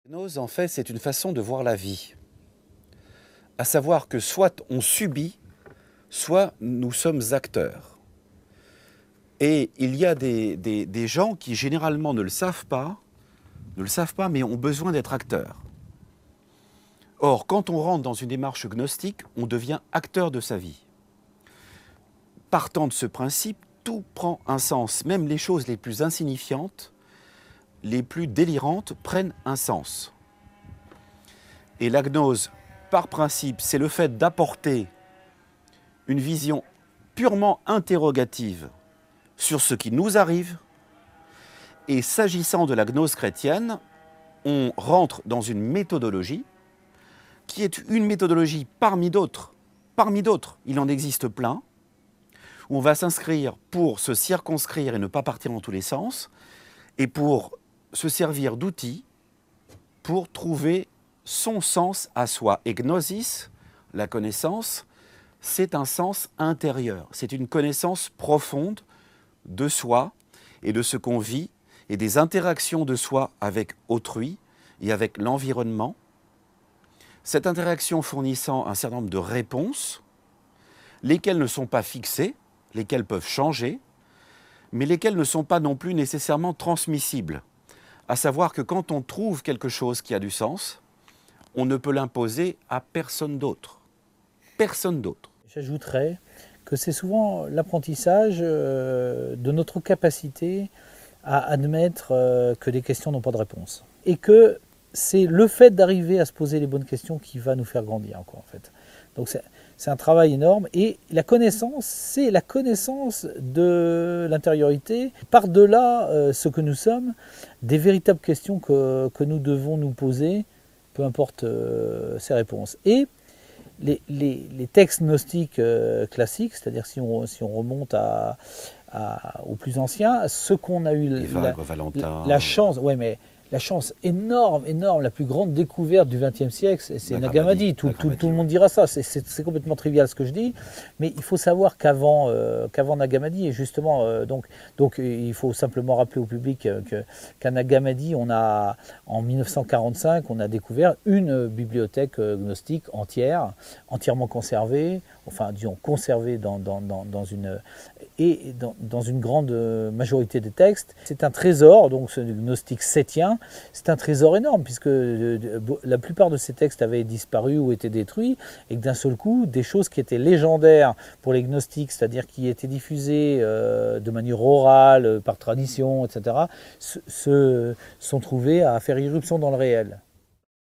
L'hypnose, en fait, c'est une façon de voir la vie. À savoir que soit on subit, soit nous sommes acteurs. Et il y a des gens qui généralement ne le savent pas, mais ont besoin d'être acteurs. Or, quand on rentre dans une démarche gnostique, on devient acteur de sa vie. Partant de ce principe, tout prend un sens. Même les choses les plus insignifiantes, les plus délirantes, prennent un sens. Et la gnose, par principe, c'est le fait d'apporter une vision purement interrogative sur ce qui nous arrive. Et s'agissant de la gnose chrétienne, on rentre dans une méthodologie qui est une méthodologie parmi d'autres. Parmi d'autres, il en existe plein, où on va s'inscrire pour se circonscrire et ne pas partir dans tous les sens, et pour se servir d'outils pour trouver son sens à soi. Et gnosis, la connaissance, c'est un sens intérieur. C'est une connaissance profonde de soi et de ce qu'on vit et des interactions de soi avec autrui et avec l'environnement. Cette interaction fournissant un certain nombre de réponses, lesquelles ne sont pas fixées, lesquelles peuvent changer, mais lesquelles ne sont pas non plus nécessairement transmissibles. À savoir que quand on trouve quelque chose qui a du sens, on ne peut l'imposer à personne d'autre. Personne d'autre. J'ajouterais que c'est souvent l'apprentissage de notre capacité à admettre que les questions n'ont pas de réponse. Et que c'est le fait d'arriver à se poser les bonnes questions qui va nous faire grandir, quoi, en fait. Donc c'est un travail énorme. Et la connaissance, c'est la connaissance de l'intériorité, par-delà ce que nous sommes, des véritables questions que nous devons nous poser, peu importe ces réponses. Et les textes gnostiques classiques, c'est-à-dire si on remonte aux plus anciens, ce qu'on a eu la chance, ouais, mais la chance énorme, la plus grande découverte du XXe siècle, c'est Nag Hammadi. Tout le monde dira ça, c'est complètement trivial ce que je dis, mais il faut savoir qu'avant Nag Hammadi, et justement, donc il faut simplement rappeler au public qu'à Nag Hammadi, en 1945, on a découvert une bibliothèque gnostique entièrement conservée, enfin disons conservée dans une grande majorité des textes. C'est un trésor, donc ce gnostique septien, c'est un trésor énorme, puisque la plupart de ces textes avaient disparu ou été détruits, et que d'un seul coup, des choses qui étaient légendaires pour les gnostiques, c'est-à-dire qui étaient diffusées de manière orale, par tradition, etc., se sont trouvées à faire irruption dans le réel.